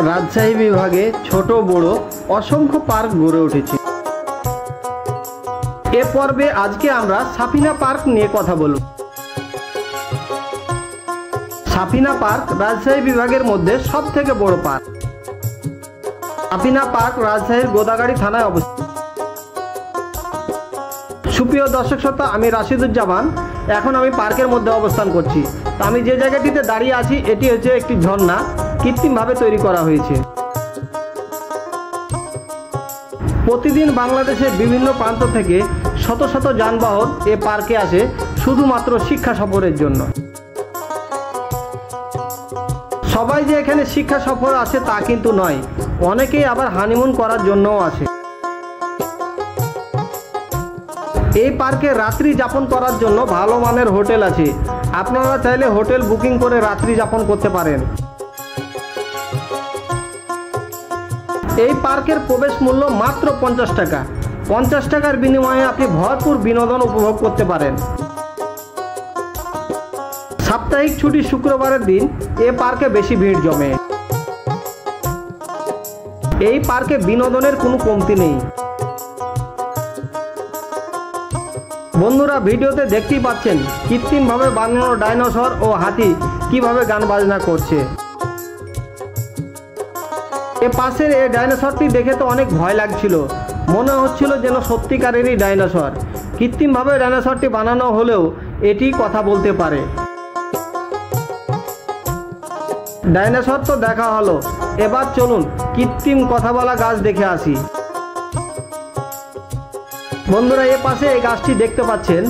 রাজশাহী বিভাগে ছোট বড় অসংখ্য পার্ক গড়ে উঠেছে। এ পর্বে আজকে আমরা সাফিনা পার্ক নিয়ে কথা বলব। সাফিনা পার্ক রাজশাহী বিভাগের মধ্যে সবথেকে বড় পার্ক। সাফিনা পার্ক রাজশাহীর গোদাগাড়ি থানায় অবস্থিত। সুপ্রিয় দর্শক শ্রোতা, আমি রাশিদুজ্জামান। এখন আমি পার্কের মধ্যে অবস্থান করছি। তো আমি যে জায়গাটিতে দাঁড়িয়ে আছি এটি হচ্ছে একটি ঝর্ণা, কৃত্রিমভাবে তৈরি করা হয়েছে। প্রতিদিন বাংলাদেশের বিভিন্ন প্রান্ত থেকে শত শত যানবাহন এ পার্কে আসে শুধুমাত্র শিক্ষা সফরের জন্য। সবাই যে এখানে শিক্ষা সফর আসে তা কিন্তু নয়, অনেকেই আবার হানিমুন করার জন্যও আসে। এই পার্কে রাত্রি যাপন করার জন্য ভালো মানের হোটেল আছে। আপনারা চাইলে হোটেল বুকিং করে রাত্রি যাপন করতে পারেন। এই পার্কের প্রবেশ মূল্য মাত্র 50 টাকা। 50 টাকার বিনিময়ে আপনি ভরপুর বিনোদন উপভোগ করতে পারেন। সাপ্তাহিক ছুটি শুক্রবারের দিন এ পার্কে বেশি ভিড় জমে। এই পার্কে বিনোদনের কোনো কমতি নেই। বন্ধুরা, ভিডিওতে দেখতেই পাচ্ছেন কৃত্রিমভাবে বানানো ডাইনোসর ও হাতি কিভাবে গান বাজনা করছে। এ পাশের এই ডাইনোসরটি দেখে তো অনেক ভয় লাগছিল, মনে হচ্ছিল যেন সত্যিকারেরই ডাইনোসর। কৃত্রিমভাবে ডাইনোসরটি বানানো হলেও এটি কথা বলতে পারে। ডাইনোসর তো দেখা হলো, এবার চলুন কৃত্রিম কথা বলা গাছ দেখে আসি। বন্ধুরা, এ পাশে এই গাছটি দেখতে পাচ্ছেন,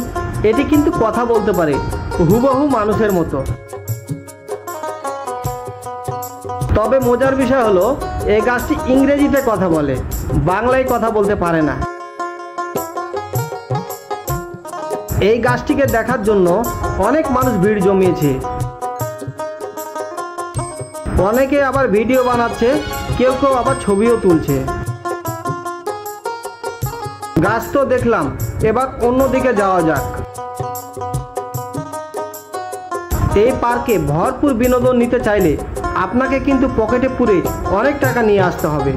এটি কিন্তু কথা বলতে পারে হুবহু মানুষের মতো। তবে মজার বিষয় হলো এই গাছটি ইংরেজিতে কথা বলে, বাংলায় কথা বলতে পারে না। এই গাছটিকে দেখার জন্য অনেক মানুষ ভিড় জমিয়েছে। অনেকে আবার ভিডিও বানাচ্ছে, কেউ কেউ আবার ছবিও তুলছে। গাছ তো দেখলাম, এবার অন্যদিকে যাওয়া যাক। এই পার্কে ভরপুর বিনোদন নিতে চাইলে আপনাকে কিন্তু পকেটে পুরে অনেক টাকা নিয়ে আসতে হবে।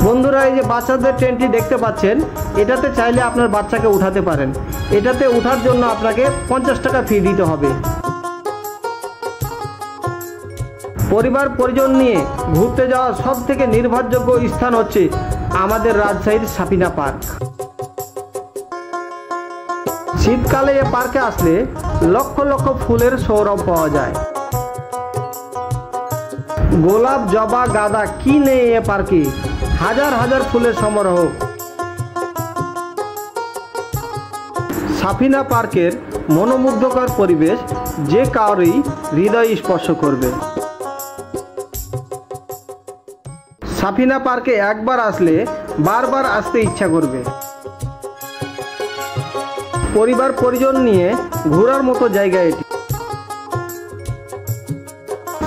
বন্ধুরা, এই যে বাচ্চাদের ট্রেনটি দেখতে পাচ্ছেন, এটাতে চাইলে আপনার বাচ্চাকে উঠাতে পারেন। এটাতে ওঠার জন্য আপনাকে 50 টাকা ফি দিতে হবে। পরিবার পরিজন নিয়ে ঘুরতে যাওয়ার সব থেকে নির্ভরযোগ্য স্থান হচ্ছে আমাদের রাজশাহীর সাফিনা পার্ক। শীতকালে এ পার্কে আসলে লক্ষ লক্ষ ফুলের সৌরভ পাওয়া যায়। গোলাপ, জবা, গাঁদা কি নেই এ পার্কে, হাজার হাজার ফুলের সমারোহ। সাফিনা পার্কের মনোমুগ্ধকর পরিবেশ যে কারোরই হৃদয় স্পর্শ করবে। সাফিনা পার্কে একবার আসলে বারবার আসতে ইচ্ছা করবে। পরিবার পরিজন নিয়ে ঘোরার মতো জায়গা এটি।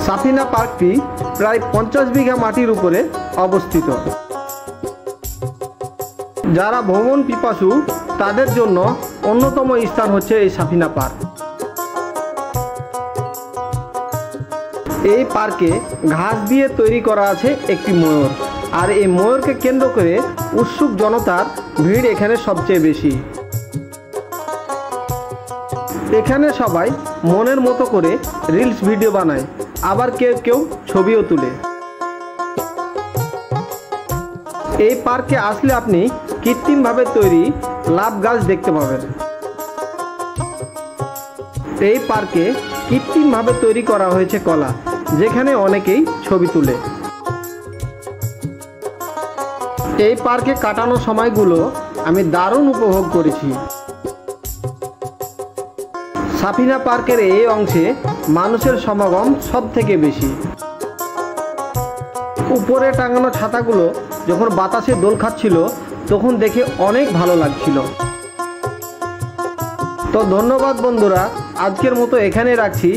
সাফিনা পার্কটি প্রায় 50 বিঘা মাটির উপরে অবস্থিত। যারা ভ্রমণ পিপাসু তাদের জন্য অন্যতম স্থান হচ্ছে এই সাফিনা পার্ক। এই পার্কে ঘাস দিয়ে তৈরি করা আছে একটি ময়ূর, আর এই ময়ূরকে কেন্দ্র করে উৎসুক জনতার ভিড় এখানে সবচেয়ে বেশি। এখানে সবাই মনের মতো করে রিলস ভিডিও বানায়, আবার কেউ কেউ ছবিও তুলে। এই পার্কে আসলে আপনি কৃত্রিমভাবে তৈরি লাভ গাছ দেখতে পাবেন। এই পার্কে কৃত্রিমভাবে তৈরি করা হয়েছে কলা, যেখানে অনেকেই ছবি তুলে। এই পার্কে কাটানো সময়গুলো আমি দারুণ উপভোগ করেছি। সাফিনা পার্কের এই অংশে মানুষের সমাগম সব থেকে বেশি। উপরে টাঙানো ছাতাগুলো যখন বাতাসে দোল খাচ্ছিল তখন দেখে অনেক ভালো লাগছিল। তো ধন্যবাদ বন্ধুরা, আজকের মতো এখানে রাখছি।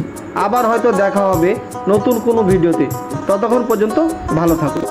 আবার হয়তো দেখা হবে নতুন কোনো ভিডিওতে। ততক্ষণ পর্যন্ত ভালো থাকুন।